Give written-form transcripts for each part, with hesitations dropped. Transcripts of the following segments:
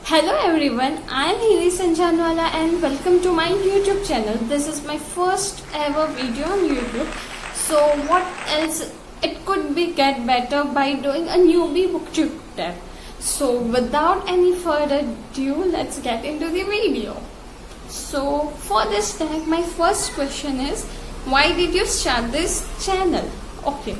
Hello everyone, I am Hiri Sanjanwala and welcome to my YouTube channel. This is my first ever video on YouTube. So what else it could be get better by doing a newbie booktube tab. So without any further ado, let's get into the video. So for this tag, my first question is, why did you start this channel? Okay.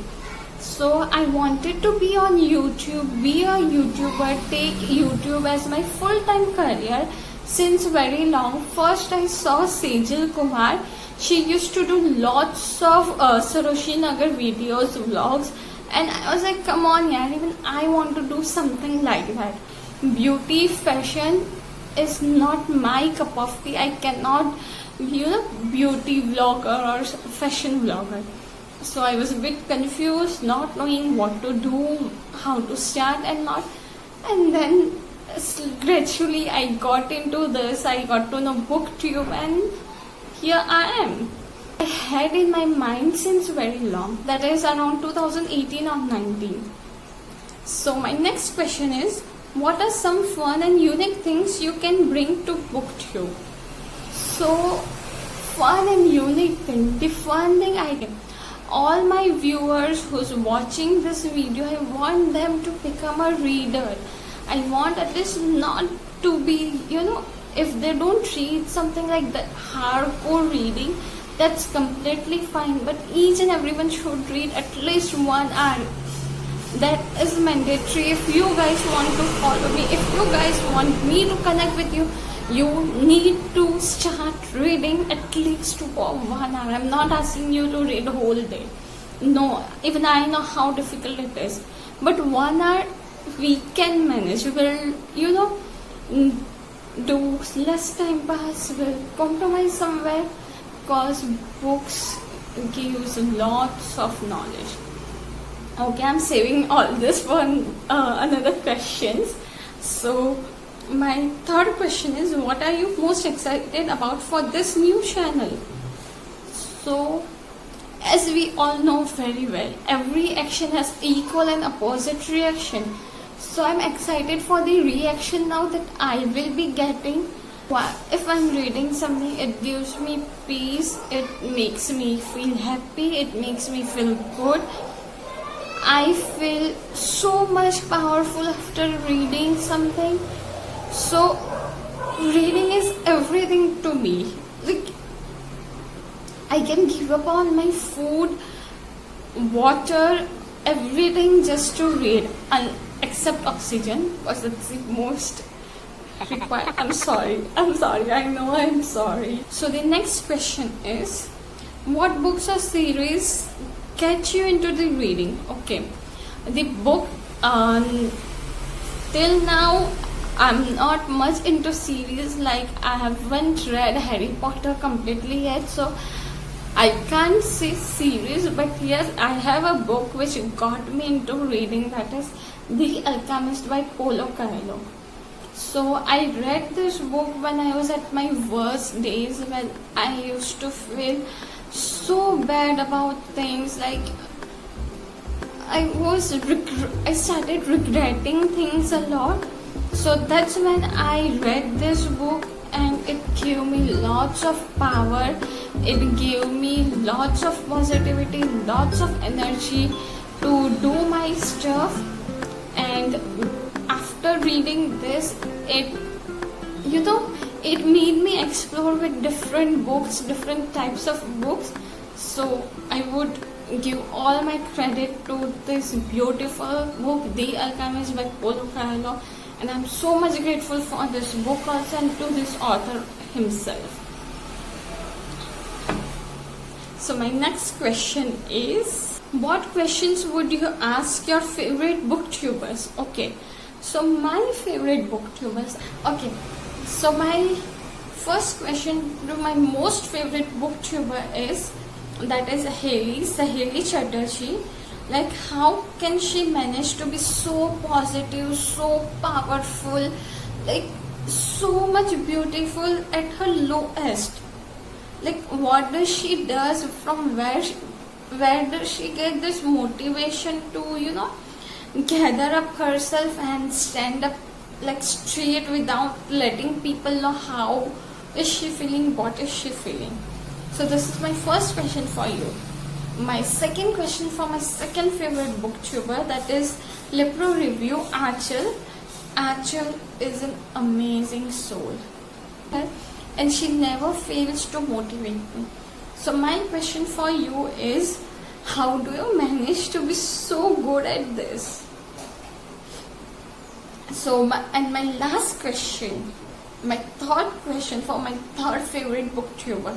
So I wanted to be on YouTube, be a YouTuber, take YouTube as my full-time career since very long. First I saw Sejal Kumar. She used to do lots of Saroshi Nagar videos, vlogs, and I was like, come on yaar, even I want to do something like that. Beauty, fashion is not my cup of tea. I cannot, beauty vlogger or fashion vlogger. So I was a bit confused, not knowing what to do, how to start and not. And then gradually I got into this, I got to know booktube, and here I am. I had in my mind since very long, that is around 2018 or 19. So my next question is, what are some fun and unique things you can bring to booktube? So fun and unique thing, the fun thing I can. All my viewers who's watching this video, I want them to become a reader. I want at least not to be, if they don't read something like that hardcore reading, that's completely fine. But each and everyone should read at least 1 hour. That is mandatory. If you guys want to follow me, if you guys want me to connect with you, you need to start reading at least for 1 hour. I'm not asking you to read a whole day. No, even I know how difficult it is. But 1 hour we can manage. We will, do less time pass, we'll compromise somewhere, because books gives lots of knowledge. Okay, I'm saving all this for another questions. So my third question is, what are you most excited about for this new channel? So as we all know very well, every action has equal and opposite reaction. So I'm excited for the reaction now that I will be getting. If I'm reading something, it gives me peace, it makes me feel happy, it makes me feel good. I feel so much powerful after reading something. So reading is everything to me. Like, I can give up on my food, water, everything just to read, except oxygen, because it's the most required. I'm sorry, I know I'm sorry. So the next question is, what books or series get you into the reading? Okay, the book, till now I'm not much into series. Like, I haven't read Harry Potter completely yet, so I can't say series. But yes, I have a book which got me into reading, that is The Alchemist by Paulo Coelho. So I read this book when I was at my worst days, when I used to feel so bad about things. Like, I started regretting things a lot. So that's when I read this book, and it gave me lots of power. It gave me lots of positivity, lots of energy to do my stuff. And after reading this, it made me explore with different books, different types of books. So I would give all my credit to this beautiful book, The Alchemist by Paulo Coelho, and I'm so much grateful for this book also, and to this author himself. So my next question is, what questions would you ask your favorite booktubers? Okay, so my favorite booktubers. Okay, so my first question to my most favorite booktuber is, that is Saheli Chatterjee. Like, how can she manage to be so positive, so powerful, like so much beautiful at her lowest? Like, what does she does, from where does she get this motivation to gather up herself and stand up like straight without letting people know how is she feeling, what is she feeling. So this is my first question for you. My second question for my second favorite booktuber, that is Lipro Review Achal. Achal is an amazing soul and she never fails to motivate me. So my question for you is, how do you manage to be so good at this? So my last question, my third question for my third favorite booktuber,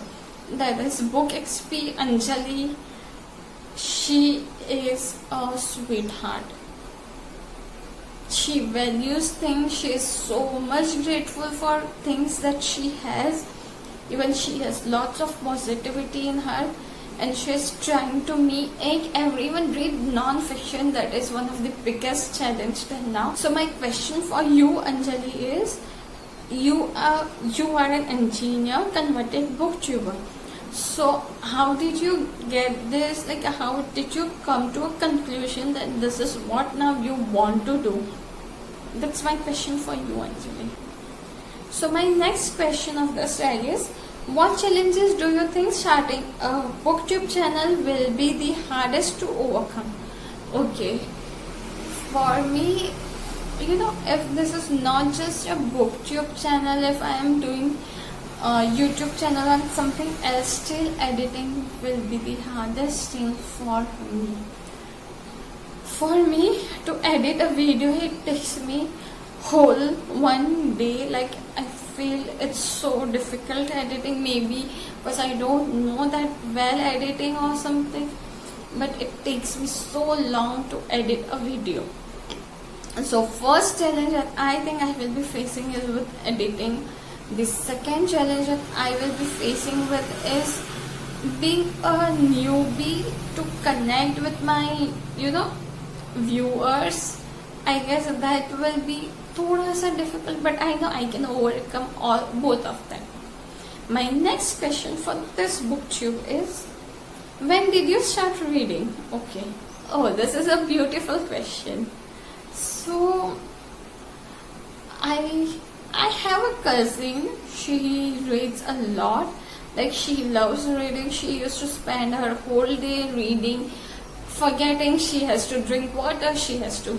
that is Book XP Anjali. She is a sweetheart. She values things. She is so much grateful for things that she has. Even she has lots of positivity in her, and she is trying to make everyone read non-fiction. That is one of the biggest challenge till now. So my question for you, Anjali, is you are an engineer converted booktuber. So how did you get this? Like, how did you come to a conclusion that this is what now you want to do? That's my question for you, Anjali. So my next question of this is, what challenges do you think starting a booktube channel will be the hardest to overcome? Okay, for me, if this is not just a booktube channel, if I am doing YouTube channel and something else, still editing will be the hardest thing for me. For me to edit a video, it takes me whole one day. Like, I feel it's so difficult editing, maybe because I don't know that well editing or something, but it takes me so long to edit a video. So first challenge that I think I will be facing is with editing. The second challenge that I will be facing with is being a newbie to connect with my viewers. I guess that will be thoda sa difficult, but I know I can overcome both of them. My next question for this booktube is, when did you start reading? Okay. Oh, this is a beautiful question. So I have a cousin. She reads a lot. Like, she loves reading. She used to spend her whole day reading, forgetting she has to drink water, she has to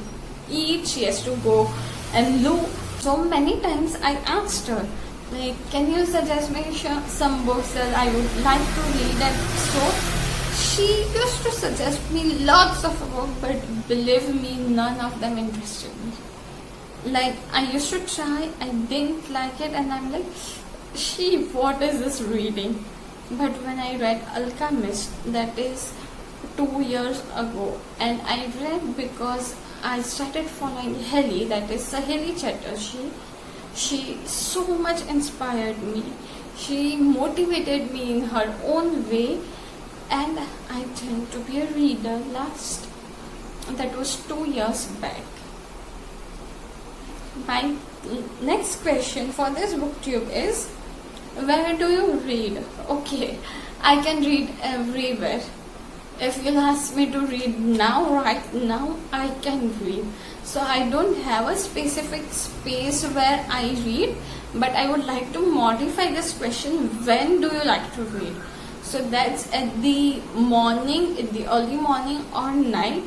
eat, she has to go and look. So many times I asked her, like, can you suggest me some books that I would like to read? And so she used to suggest me lots of books, but believe me, none of them interested me. Like, I used to try, I didn't like it, and I'm like, what is this reading? But when I read Alchemist, that is 2 years ago, and I read because I started following Heli, that is Saheli Chatterjee. She so much inspired me. She motivated me in her own way, and I tend to be a reader last. That was 2 years back. My next question for this booktube is, where do you read? Okay, I can read everywhere. If you'll ask me to read now, right now, I can read. So I don't have a specific space where I read, but I would like to modify this question, when do you like to read? So that's at the morning, in the early morning or night,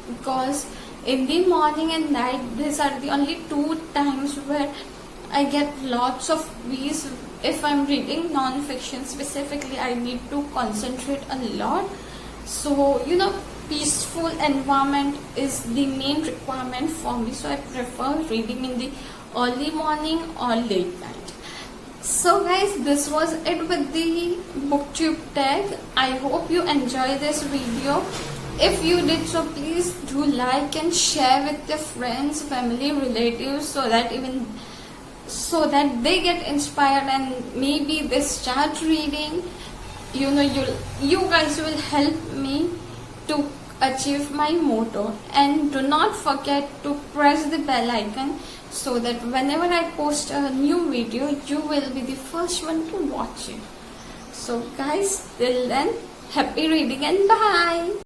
because in the morning and night, these are the only 2 times where I get lots of peace. If I'm reading non-fiction specifically, I need to concentrate a lot. So, peaceful environment is the main requirement for me. So I prefer reading in the early morning or late night. So guys, this was it with the booktube tag. I hope you enjoy this video. If you did so, please do like and share with your friends, family, relatives, so that they get inspired and maybe they start reading. You guys will help me to achieve my motto. And do not forget to press the bell icon so that whenever I post a new video, you will be the first one to watch it. So guys, till then, happy reading and bye.